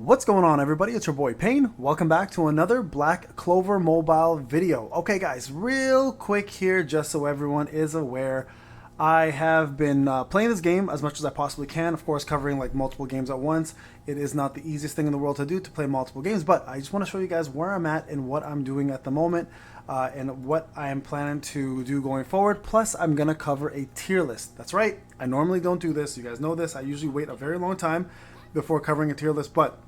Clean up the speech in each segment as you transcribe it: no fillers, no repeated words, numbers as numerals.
What's going on, everybody? It's your boy Payne. Welcome back to another Black Clover mobile video. Okay guys, real quick here, just so everyone is aware, I have been playing this game as much as I possibly can, of course covering like multiple games at once. It is not the easiest thing in the world to do, to play multiple games, but I just want to show you guys where I'm at and what I'm doing at the moment, and what I am planning to do going forward. Plus I'm going to cover a tier list. That's right, I normally don't do this, you guys know this. I usually wait a very long time before covering a tier list, but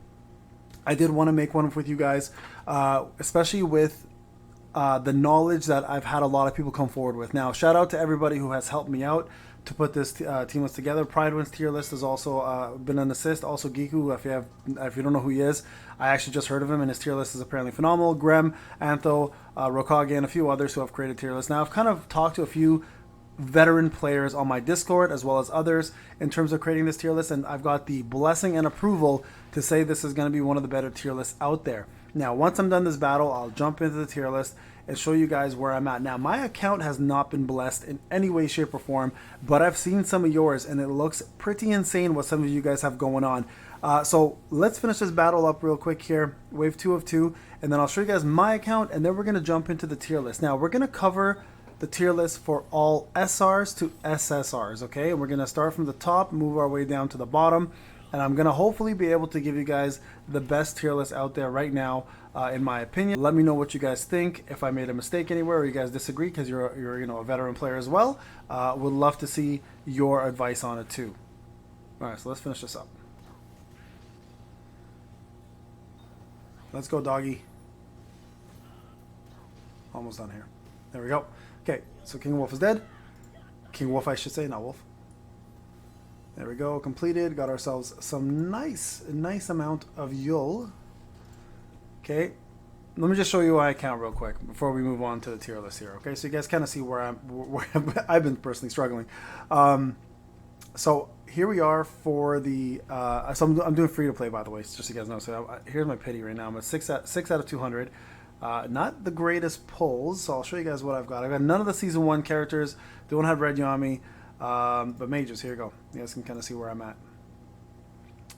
I did want to make one with you guys, especially with the knowledge that I've had a lot of people come forward with. Now, shout out to everybody who has helped me out to put this team list together. Pridewin's tier list has also been an assist. Also, Gikku, if you don't know who he is, I actually just heard of him, and his tier list is apparently phenomenal. Grem, Antho, Rokage, and a few others who have created tier lists. Now, I've kind of talked to a few veteran players on my Discord as well as others in terms of creating this tier list, and I've got the blessing and approval to say this is going to be one of the better tier lists out there. Now, once I'm done this battle, I'll jump into the tier list and show you guys where I'm at. Now, my account has not been blessed in any way, shape, or form, but I've seen some of yours, and it looks pretty insane what some of you guys have going on. So let's finish this battle up real quick here, wave 2 of 2, and then I'll show you guys my account, and then we're going to jump into the tier list. Now, we're going to cover the tier list for all SRs to SSRs, okay? And we're going to start from the top, move our way down to the bottom, and I'm going to hopefully be able to give you guys the best tier list out there right now, in my opinion. Let me know what you guys think, if I made a mistake anywhere or you guys disagree, because you're you know, a veteran player as well. Would love to see your advice on it too. All right, so let's finish this up. Let's go, doggy. Almost done here. There we go. Okay, so King Wolf is dead. King Wolf, I should say, not Wolf. There we go, completed. Got ourselves some nice amount of Yul. Okay, let me just show you my account real quick before we move on to the tier list here. Okay, so you guys kind of see where I've been personally struggling. So here we are for the. So I'm doing free to play, by the way, just so you guys know. So here's my pity right now. I'm at 6 out of 200. Not the greatest pulls, so I'll show you guys what I've got. I've got none of the Season 1 characters. Don't have Red Yami, but mages. Here you go. You guys can kind of see where I'm at.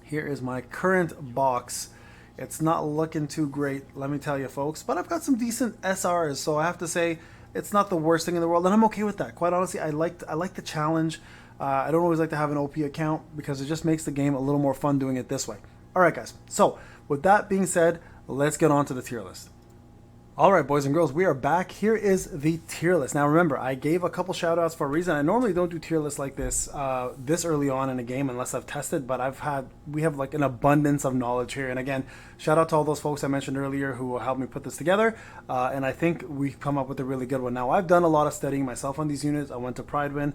Here is my current box. It's not looking too great, let me tell you, folks. But I've got some decent SRs, so I have to say it's not the worst thing in the world, and I'm okay with that. Quite honestly, I like the challenge. I don't always like to have an OP account because it just makes the game a little more fun doing it this way. All right, guys. So with that being said, let's get on to the tier list. Alright, boys and girls, we are back. Here is the tier list. Now remember, I gave a couple shout outs for a reason. I normally don't do tier lists like this this early on in a game unless I've tested, but we have like an abundance of knowledge here. And again, shout out to all those folks I mentioned earlier who helped me put this together, and I think we've come up with a really good one. Now, I've done a lot of studying myself on these units. I went to Pridewin,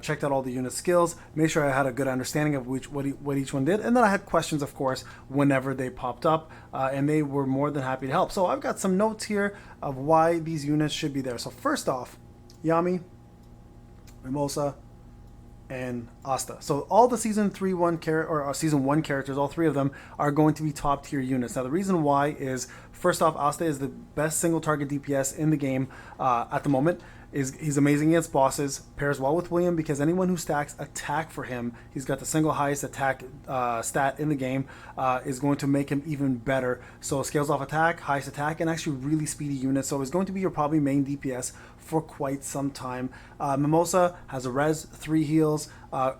checked out all the unit skills, made sure I had a good understanding of what each one did, and then I had questions, of course, whenever they popped up, and they were more than happy to help. So I've got some notes here of why these units should be there. So first off, Yami, Mimosa, and Asta. So all the season 1 characters, all three of them are going to be top tier units. Now the reason why is, first off, Asta is the best single target DPS in the game at the moment. He's amazing against bosses, pairs well with William because anyone who stacks attack for him, he's got the single highest attack stat in the game, is going to make him even better. So scales off attack, highest attack, and actually really speedy unit. So he's going to be your probably main DPS for quite some time. Mimosa has a res, 3 heals,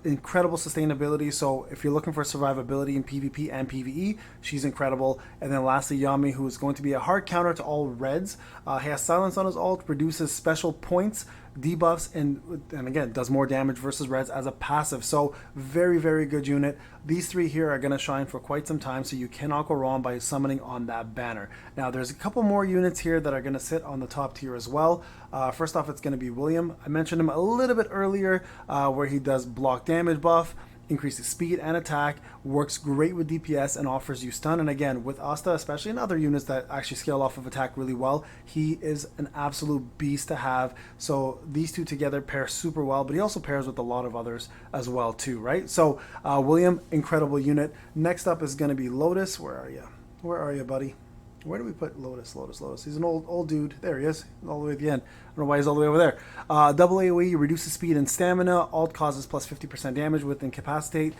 incredible sustainability. So if you're looking for survivability in PvP and PvE, she's incredible. And then lastly, Yami, who is going to be a hard counter to all reds. He has silence on his ult, produces special points, debuffs, and again does more damage versus reds as a passive. So very good unit. These three here are going to shine for quite some time, so you cannot go wrong by summoning on that banner. Now there's a couple more units here that are going to sit on the top tier as well. First off, it's going to be William. I mentioned him a little bit earlier, where he does block damage buff, increases speed and attack, works great with DPS, and offers you stun. And again, with Asta, especially in other units that actually scale off of attack really well, he is an absolute beast to have. So these two together pair super well, but he also pairs with a lot of others as well too, right? So William, incredible unit. Next up is going to be Lotus. Where are you? Where are you, buddy? Where do we put Lotus? Lotus. He's an old dude. There he is, all the way at the end. I don't know why he's all the way over there. Double AoE reduces speed and stamina. Alt causes plus 50% damage with Incapacitate.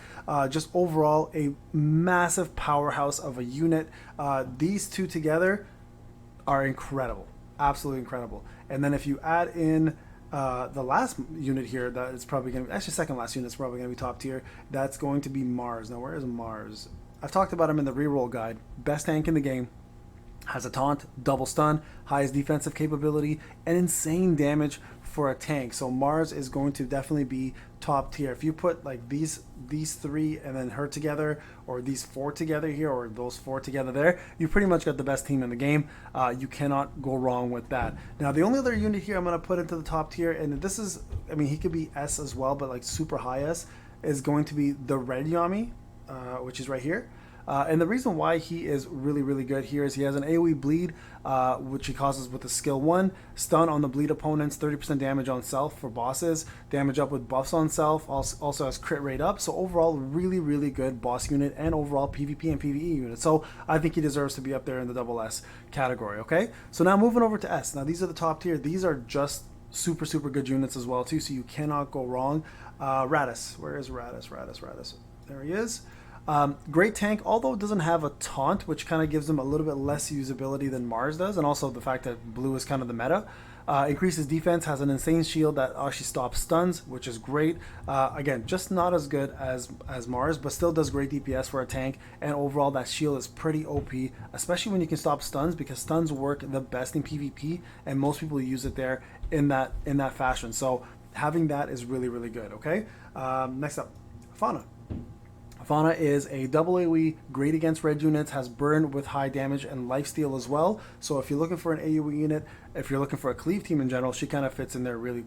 Just overall, a massive powerhouse of a unit. These two together are incredible. Absolutely incredible. And then if you add in the last unit here, that is probably going to be, actually second last unit is probably going to be top tier. That's going to be Mars. Now, where is Mars? I've talked about him in the reroll guide. Best tank in the game. Has a taunt, double stun, highest defensive capability, and insane damage for a tank. So Mars is going to definitely be top tier. If you put like these three and then her together, or these four together here, or those four together there, you pretty much got the best team in the game. You cannot go wrong with that. Now the only other unit here I'm going to put into the top tier, and this is, I mean, he could be S as well, but like super high S, is going to be the red Yami, which is right here. And the reason why he is really, really good here is he has an AoE bleed, which he causes with the skill 1. Stun on the bleed opponents, 30% damage on self for bosses. Damage up with buffs on self. Also has crit rate up. So overall, really, really good boss unit and overall PvP and PvE unit. So I think he deserves to be up there in the double S category, okay? So now moving over to S. Now these are the top tier. These are just super, super good units as well too, so you cannot go wrong. Radis. Where is Radis? There he is. Great tank, although it doesn't have a taunt, which kind of gives him a little bit less usability than Mars does, and also the fact that blue is kind of the meta. Increases defense, has an insane shield that actually stops stuns, which is great. Again, just not as good as Mars, but still does great DPS for a tank, and overall that shield is pretty OP, especially when you can stop stuns, because stuns work the best in PvP, and most people use it there in that fashion. So having that is really, really good, okay? Next up, Fauna. Fauna is a double AoE, great against red units, has burn with high damage and lifesteal as well. So if you're looking for an AoE unit, if you're looking for a cleave team in general, she kind of fits in there really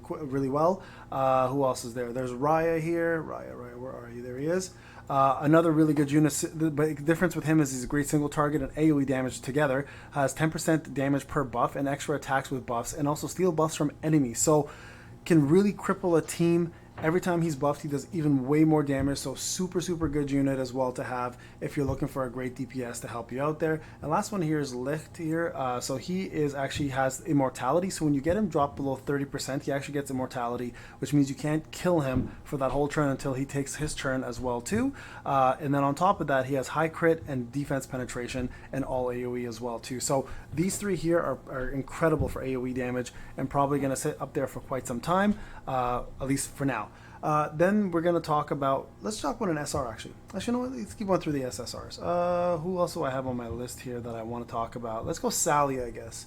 well. Who else is there? There's Raya here. Raya, where are you? There he is. Another really good unit, but the difference with him is he's a great single target and AoE damage together. Has 10% damage per buff and extra attacks with buffs, and also steal buffs from enemies. So can really cripple a team. Every time he's buffed, he does even way more damage, so super, super good unit as well to have if you're looking for a great DPS to help you out there. And last one here is Licht here. So he is actually has immortality, so when you get him dropped below 30%, he actually gets immortality, which means you can't kill him for that whole turn until he takes his turn as well too. And then on top of that, he has high crit and defense penetration and all AoE as well too. So these three here are incredible for AoE damage and probably going to sit up there for quite some time, at least for now. Then we're going to talk about, let's talk about an SR actually. Actually, you know what? Let's keep going through the SSRs. Who else do I have on my list here that I want to talk about? Let's go Sally, I guess.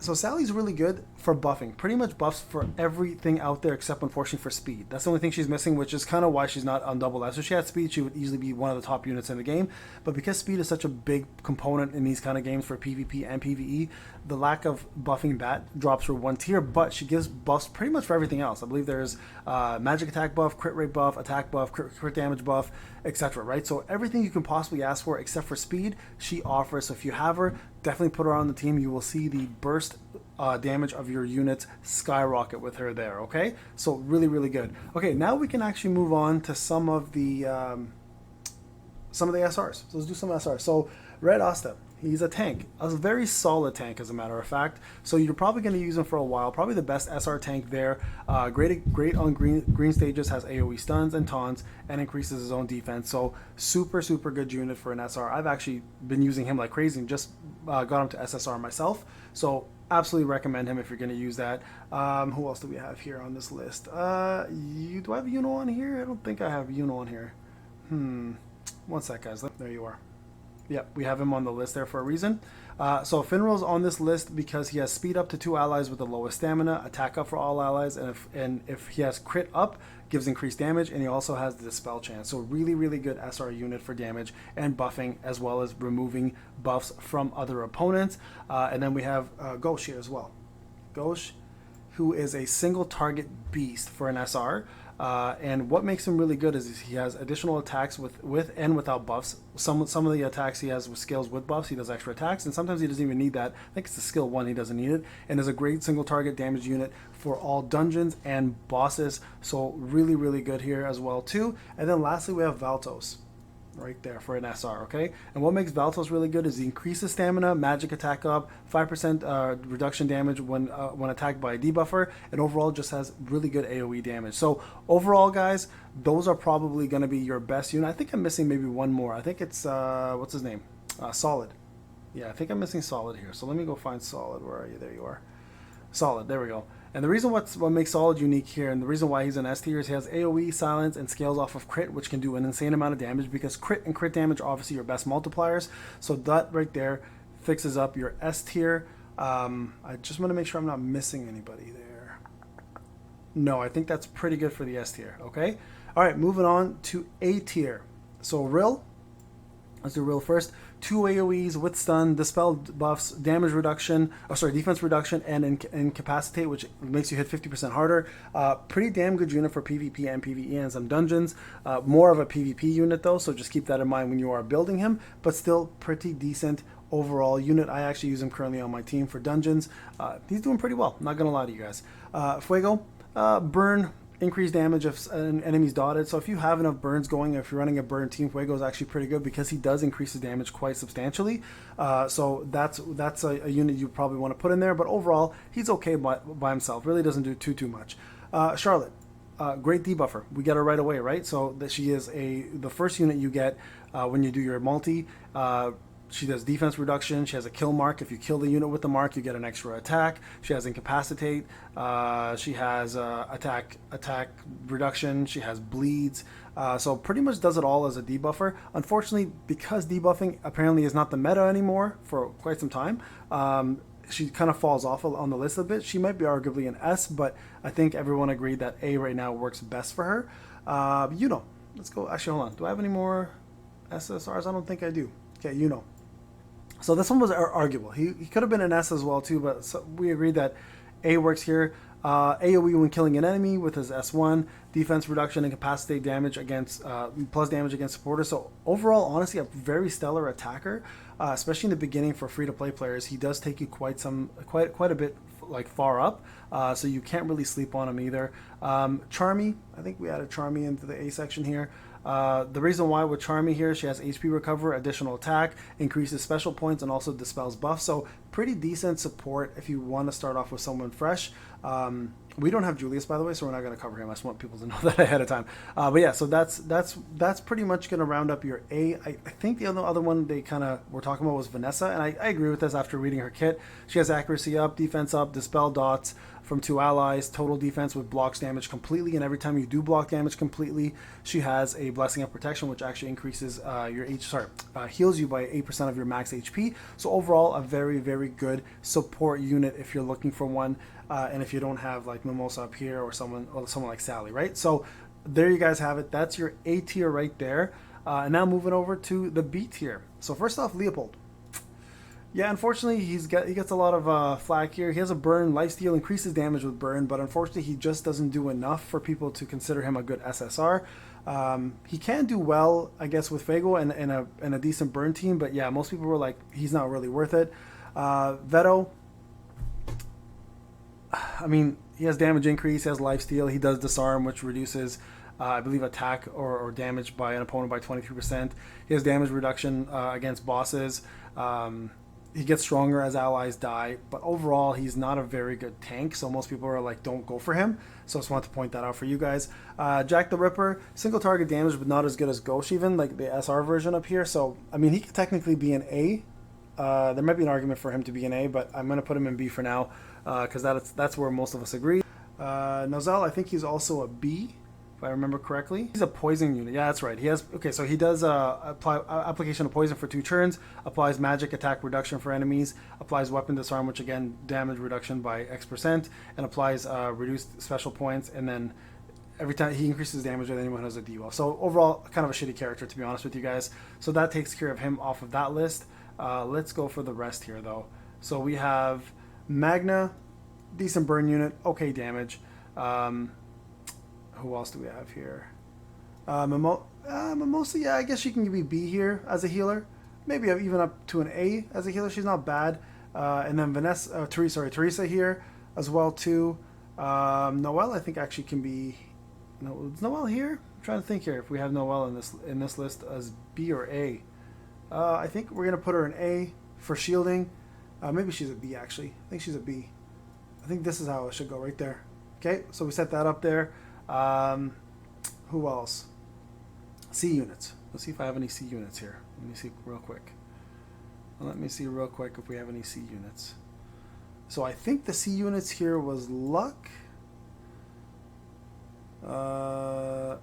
So Sally's really good for buffing. Pretty much buffs for everything out there except, unfortunately, for speed. That's the only thing she's missing, which is kind of why she's not on double S. If she had speed, she would easily be one of the top units in the game. But because speed is such a big component in these kind of games for PvP and PvE, the lack of buffing that drops her one tier, but she gives buffs pretty much for everything else. I believe there's magic attack buff, crit rate buff, attack buff, crit damage buff, etc. Right? So everything you can possibly ask for except for speed, she offers. So if you have her, definitely put her on the team. You will see the burst damage of your units skyrocket with her there, okay? So really, really good. Okay, now we can actually move on to some of the SRs. So let's do some SRs. So Red Asta, he's a tank, a very solid tank as a matter of fact. So you're probably going to use him for a while. Probably the best SR tank there. Great on green stages, has AoE stuns and taunts, and increases his own defense. So super, super good unit for an SR. I've actually been using him like crazy and just got him to SSR myself. So absolutely recommend him if you're going to use that. Who else do we have here on this list? Do I have Yuno on here? I don't think I have Yuno on here. One sec, guys. There you are. Yep, we have him on the list there for a reason. So Finral's on this list because he has speed up to 2 allies with the lowest stamina, attack up for all allies, and if he has crit up, gives increased damage, and he also has the dispel chance. So really, really good SR unit for damage and buffing, as well as removing buffs from other opponents. And then we have Ghosh here as well. Ghosh, who is a single target beast for an SR. And what makes him really good is he has additional attacks with and without buffs. Some of the attacks he has with skills with buffs, he does extra attacks, and sometimes he doesn't even need that. I think it's the skill 1, he doesn't need it. And is a great single target damage unit for all dungeons and bosses. So really, really good here as well too. And then lastly, we have Valtos. right there for an SR, okay? And what makes Valtos really good is he increases stamina, magic attack up, 5% reduction damage when attacked by a debuffer, and overall just has really good AoE damage. So overall, guys, those are probably going to be your best unit. I think I'm missing maybe one more. I think it's, what's his name? Solid. Yeah, I think I'm missing Solid here. So let me go find Solid. Where are you? There you are. Solid, there we go. And the reason what makes Solid unique here, and the reason why he's an S tier, is he has AoE, silence, and scales off of crit, which can do an insane amount of damage, because crit and crit damage are obviously your best multipliers. So that right there fixes up your S tier. I just want to make sure I'm not missing anybody there. No, I think that's pretty good for the S tier, okay? All right, moving on to A tier. So Rill, let's do Rill first. 2 AoEs with stun, dispel buffs, damage reduction, defense reduction, and incapacitate, which makes you hit 50% harder. Pretty damn good unit for PvP and PvE and some dungeons. More of a PvP unit though, so just keep that in mind when you are building him, but still pretty decent overall unit. I actually use him currently on my team for dungeons. He's doing pretty well, not gonna lie to you guys. Fuego, burn, increased damage if an enemy's dotted. So if you have enough burns going, if you're running a burn team, Fuego is actually pretty good because he does increase his damage quite substantially. So that's a unit you probably want to put in there. But overall, he's okay by himself. Really doesn't do too much. Charlotte, great debuffer. We get her right away, right? So that she is the first unit you get when you do your multi. She does defense reduction. She has a kill mark. If you kill the unit with the mark, you get an extra attack. She has incapacitate. She has attack reduction. She has bleeds. So pretty much does it all as a debuffer. Unfortunately, because debuffing apparently is not the meta anymore for quite some time, she kind of falls off on the list a bit. She might be arguably an S, but I think everyone agreed that A right now works best for her. Let's go. Actually, hold on. Do I have any more SSRs? I don't think I do. Okay, So this one was arguable. He could have been an S as well too, but we agreed that A works here. AoE when killing an enemy with his S1, defense reduction, incapacitate damage against plus damage against supporters. So overall, honestly, a very stellar attacker, especially in the beginning for free-to-play players. He does take you quite a bit far up, so you can't really sleep on him either. Charmy, I think we added Charmy into the A section here. The reason why with Charmy here, she has HP recover, additional attack, increases special points, and also dispels buffs. So pretty decent support if you want to start off with someone fresh. We don't have Julius, by the way, so we're not going to cover him. I just want people to know that ahead of time. But yeah, so that's pretty much going to round up your A. I think the other one they kind of were talking about was Vanessa, and I agree with this after reading her kit. She has accuracy up, defense up, dispel dots from 2 allies, total defense with blocks damage completely, and every time you do block damage completely, she has a blessing of protection, which actually increases heals you by 8% of your max HP. So overall, a very, very good support unit if you're looking for one, and if you don't have like Mimosa up here or someone like Sally, right? So there you guys have it. That's your A tier right there. And now moving over to the B tier. So first off, Leopold. Yeah, unfortunately, he gets a lot of flack here. He has a burn, lifesteal, increases damage with burn, but unfortunately, he just doesn't do enough for people to consider him a good SSR. He can do well, I guess, with Fago and a decent burn team, but yeah, most people were like, he's not really worth it. Veto, I mean, he has damage increase, he has lifesteal, he does disarm, which reduces, I believe, attack or damage by an opponent by 23%. He has damage reduction against bosses. He gets stronger as allies die, but overall, he's not a very good tank, so most people are like, don't go for him. So I just wanted to point that out for you guys. Jack the Ripper, single target damage, but not as good as Ghosh even, like the SR version up here. So, I mean, he could technically be an A. There might be an argument for him to be an A, but I'm going to put him in B for now, because that's where most of us agree. Nozel, I think he's also a B, if I remember correctly. He's a poison unit. Yeah, that's right. He has, okay, so he does application of poison for 2 turns, applies magic attack reduction for enemies, applies weapon disarm, which again, damage reduction by X%, and applies reduced special points, and then every time he increases damage with anyone who has a debuff. So overall, kind of a shitty character, to be honest with you guys. So that takes care of him off of that list. Let's go for the rest here, though. So we have Magna, decent burn unit, okay damage. Who else do we have here? Mimosa, yeah, I guess she can be B here as a healer. Maybe even up to an A as a healer. She's not bad. And then Teresa here as well too. Noelle, I think actually can be. No, is Noelle here? trying to think here if we have Noelle in this list as B or A. I think we're gonna put her in A for shielding. Maybe she's a B actually. I think she's a B. I think this is how it should go right there. Okay, so we set that up there. Who else? C units. Let's see if I have any C units here. Let me see real quick. Let me see real quick if we have any C units. So I think the C units here was Luck. There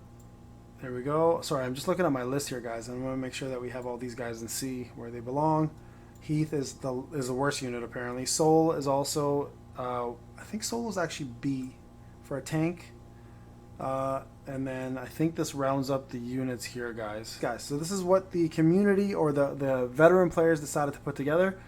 we go. Sorry, I'm just looking at my list here, guys. I want to make sure that we have all these guys in C where they belong. Heath is the worst unit apparently. Soul is also. I think Soul is actually B for a tank. And then I think this rounds up the units here, guys. So this is what the community or the veteran players decided to put together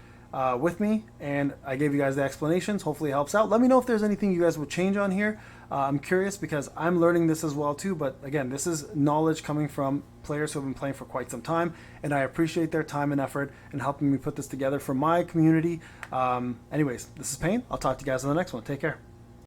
with me, and I gave you guys the explanations. Hopefully it helps out. Let me know if there's anything you guys would change on here. I'm curious because I'm learning this as well too, but again, this is knowledge coming from players who have been playing for quite some time, and I appreciate their time and effort in helping me put this together for my community. Anyways, this is Payne. I'll talk to you guys in the next one. Take care.